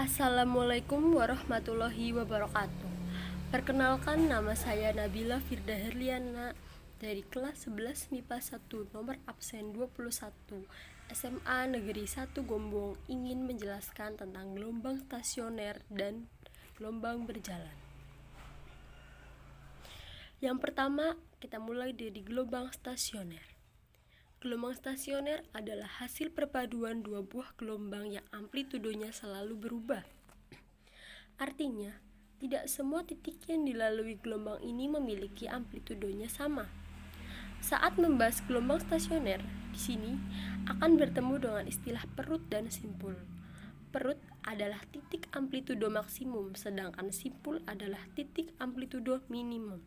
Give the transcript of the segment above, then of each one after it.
Assalamualaikum warahmatullahi wabarakatuh. Perkenalkan, nama saya Nabila Firda Herliana dari kelas 11 MIPA 1 nomor absen 21 SMA Negeri 1 Gombong, ingin menjelaskan tentang gelombang stasioner dan gelombang berjalan. Yang pertama, kita mulai dari gelombang stasioner. Gelombang stasioner adalah hasil perpaduan dua buah gelombang yang amplitudenya selalu berubah. Artinya, tidak semua titik yang dilalui gelombang ini memiliki amplitudenya sama. Saat membahas gelombang stasioner, di sini akan bertemu dengan istilah perut dan simpul. Perut adalah titik amplitudo maksimum, sedangkan simpul adalah titik amplitudo minimum.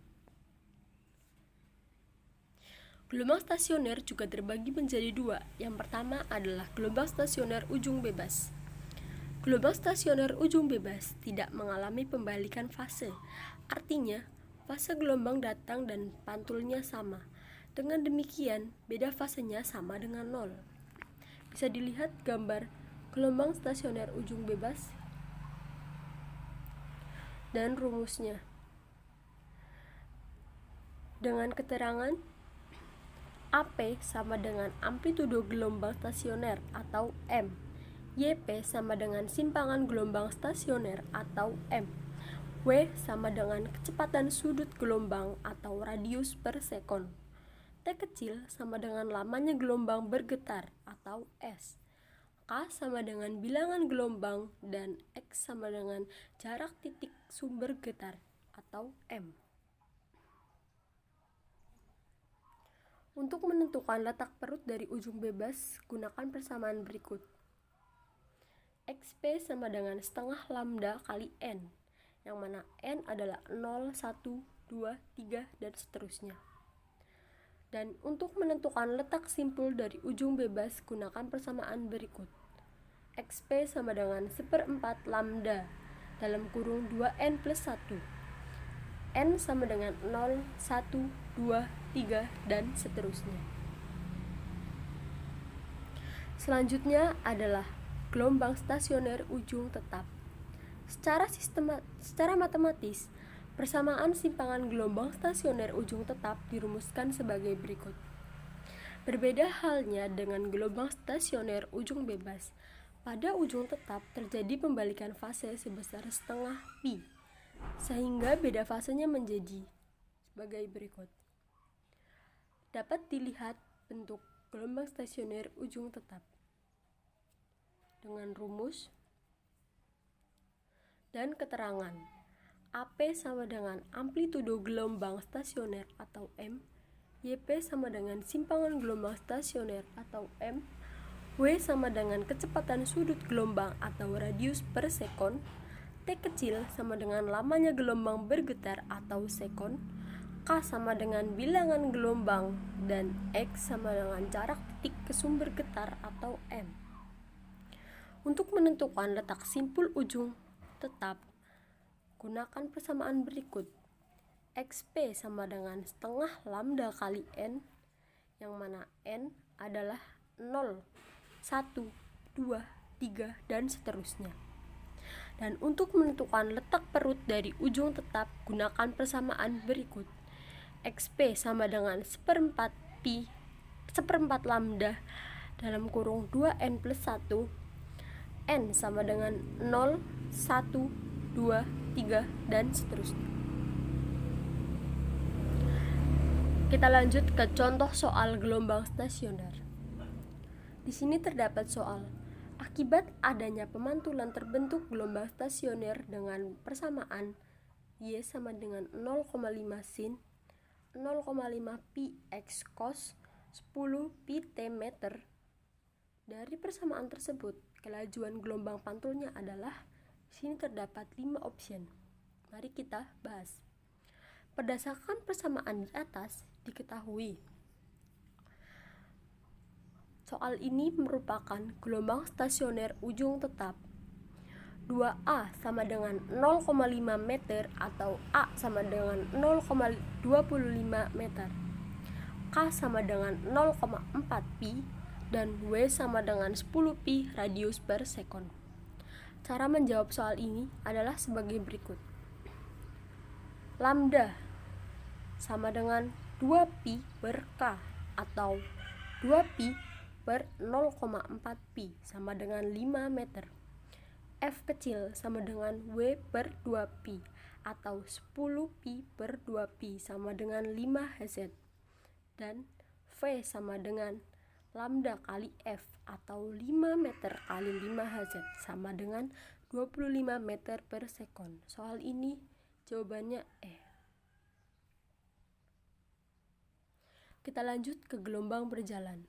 Gelombang stasioner juga terbagi menjadi dua. Yang pertama adalah gelombang stasioner ujung bebas. Gelombang stasioner ujung bebas tidak mengalami pembalikan fase. Artinya, fase gelombang datang dan pantulnya sama. Dengan demikian, beda fasenya sama dengan nol. Bisa dilihat gambar gelombang stasioner ujung bebas dan rumusnya. Dengan keterangan AP sama dengan amplitudo gelombang stasioner atau M. YP sama dengan simpangan gelombang stasioner atau M. W sama dengan kecepatan sudut gelombang atau radius per sekon. T kecil sama dengan lamanya gelombang bergetar atau S. K sama dengan bilangan gelombang dan X sama dengan jarak titik sumber getar atau M. Untuk menentukan letak perut dari ujung bebas, gunakan persamaan berikut. XP sama dengan setengah lambda kali N, yang mana N adalah 0, 1, 2, 3, dan seterusnya. Dan untuk menentukan letak simpul dari ujung bebas, gunakan persamaan berikut. XP sama dengan 1/4 lambda dalam kurung 2N plus 1. N sama dengan 0, 1, 2, 3, dan seterusnya. Selanjutnya adalah gelombang stasioner ujung tetap. Secara matematis, persamaan simpangan gelombang stasioner ujung tetap dirumuskan sebagai berikut. Berbeda halnya dengan gelombang stasioner ujung bebas. Pada ujung tetap terjadi pembalikan fase sebesar setengah pi, sehingga beda fasenya menjadi sebagai berikut. Dapat dilihat bentuk gelombang stasioner ujung tetap dengan rumus dan keterangan. AP sama dengan amplitudo gelombang stasioner atau M, YP sama dengan simpangan gelombang stasioner atau M, W sama dengan kecepatan sudut gelombang atau radius per sekon, T kecil sama dengan lamanya gelombang bergetar atau sekon, K sama dengan bilangan gelombang, dan X sama dengan jarak titik ke sumber getar atau M. Untuk menentukan letak simpul ujung tetap, gunakan persamaan berikut. XP sama dengan setengah lambda kali N, yang mana N adalah 0, 1, 2, 3, dan seterusnya. Dan untuk menentukan letak perut dari ujung tetap, gunakan persamaan berikut. XP sama dengan 1/4 pi 1/4 lambda dalam kurung 2N plus 1. N sama dengan 0, 1, 2, 3, dan seterusnya. Kita lanjut ke contoh soal gelombang stasioner. Di sini terdapat soal. Akibat adanya pemantulan terbentuk gelombang stasioner dengan persamaan Y sama dengan 0,5 sin 0,5 pi x cos 10 pi t meter. Dari persamaan tersebut, kelajuan gelombang pantulnya adalah, di sini terdapat 5 option. Mari kita bahas. Berdasarkan persamaan di atas, diketahui soal ini merupakan gelombang stasioner ujung tetap. 2A sama dengan 0,5 meter atau A sama dengan 0,25 meter, K sama dengan 0,4 pi, dan W sama dengan 10 pi radius per sekon. Cara menjawab soal ini adalah sebagai berikut. Lambda sama dengan 2pi per K atau 2pi per 0,4 pi sama dengan 5 meter. F kecil sama dengan W per 2pi atau 10 pi per 2pi sama dengan 5 Hz. Dan V sama dengan lambda kali F atau 5 meter kali 5 Hz sama dengan 25 meter per sekon. Soal ini jawabannya E. Kita lanjut ke gelombang berjalan.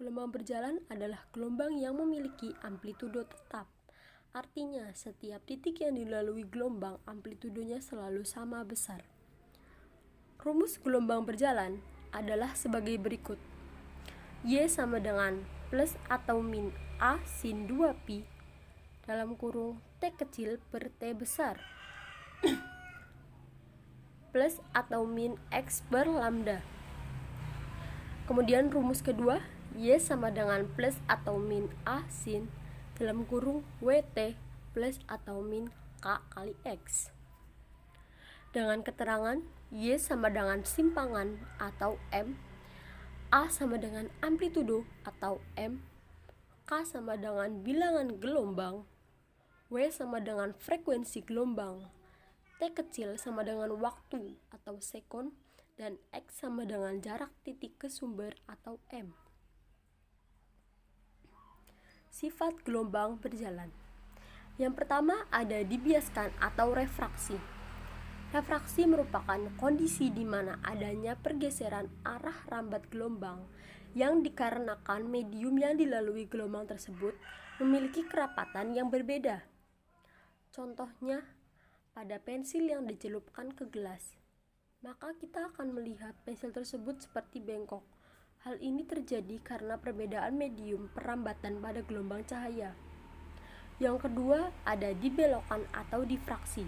Gelombang berjalan adalah gelombang yang memiliki amplitudo tetap. Artinya, setiap titik yang dilalui gelombang amplitudonya selalu sama besar. Rumus gelombang berjalan adalah sebagai berikut. Y sama dengan plus atau min A sin 2pi dalam kurung T kecil per T besar plus atau min X per lambda. Kemudian rumus kedua, Y sama dengan plus atau min A sin dalam kurung WT plus atau min K kali X. Dengan keterangan Y sama dengan simpangan atau M, A sama dengan amplitudo atau M, K sama dengan bilangan gelombang, W sama dengan frekuensi gelombang, T kecil sama dengan waktu atau sekon, dan X sama dengan jarak titik ke sumber atau M. Sifat gelombang berjalan. Yang pertama ada dibiaskan atau refraksi. Refraksi merupakan kondisi di mana adanya pergeseran arah rambat gelombang yang dikarenakan medium yang dilalui gelombang tersebut memiliki kerapatan yang berbeda. Contohnya, pada pensil yang dicelupkan ke gelas, maka kita akan melihat pensil tersebut seperti bengkok. Hal ini terjadi karena perbedaan medium perambatan pada gelombang cahaya. Yang kedua, ada dibelokkan atau difraksi.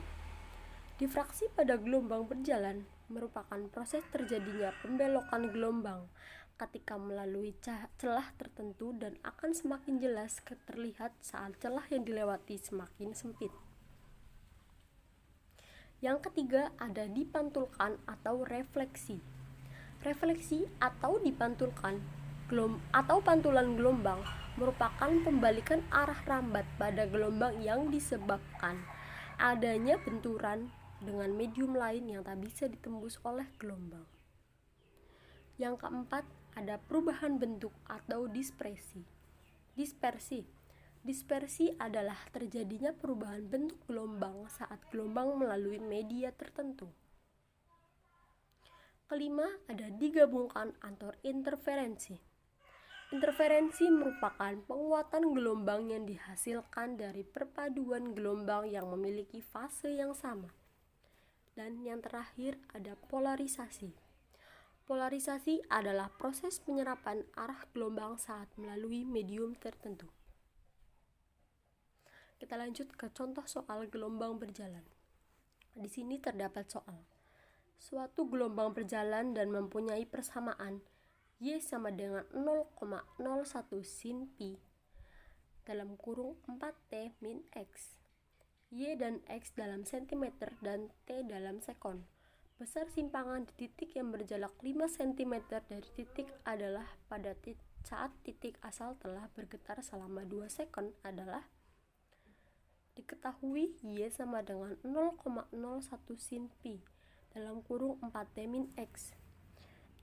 Difraksi pada gelombang berjalan merupakan proses terjadinya pembelokan gelombang ketika melalui celah tertentu dan akan semakin jelas terlihat saat celah yang dilewati semakin sempit. Yang ketiga ada dipantulkan atau refleksi. Refleksi atau dipantulkan atau pantulan gelombang merupakan pembalikan arah rambat pada gelombang yang disebabkan adanya benturan dengan medium lain yang tak bisa ditembus oleh gelombang. Yang keempat ada perubahan bentuk atau dispersi. Dispersi adalah terjadinya perubahan bentuk gelombang saat gelombang melalui media tertentu. Kelima, ada digabungkan atau interferensi. Interferensi merupakan penguatan gelombang yang dihasilkan dari perpaduan gelombang yang memiliki fase yang sama. Dan yang terakhir ada polarisasi. Polarisasi adalah proses penyerapan arah gelombang saat melalui medium tertentu. Kita lanjut ke contoh soal gelombang berjalan. Di sini terdapat soal. Suatu gelombang berjalan dan mempunyai persamaan Y sama dengan 0,01 sin pi dalam kurung 4T min X. Y dan X dalam cm dan T dalam sekon. Besar simpangan di titik yang berjarak 5 cm dari titik adalah pada saat titik asal telah bergetar selama 2 sekon adalah diketahui Y sama dengan 0,01 sin pi dalam kurung 4T min X.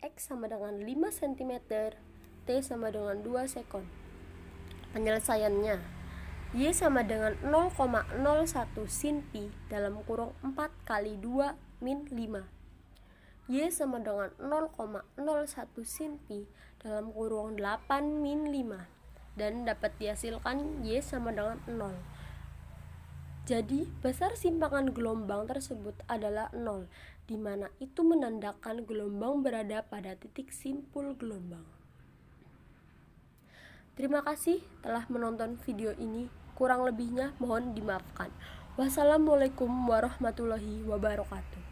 X sama dengan 5 cm, T sama dengan 2 sekon. Penyelesaiannya, Y sama dengan 0,01 sin pi dalam kurung 4 kali 2 min 5. Y sama dengan 0,01 sin pi dalam kurung 8 min 5. Dan dapat dihasilkan Y sama dengan 0. Jadi, besar simpangan gelombang tersebut adalah 0, di mana itu menandakan gelombang berada pada titik simpul gelombang. Terima kasih telah menonton video ini. Kurang lebihnya mohon dimaafkan. Wassalamualaikum warahmatullahi wabarakatuh.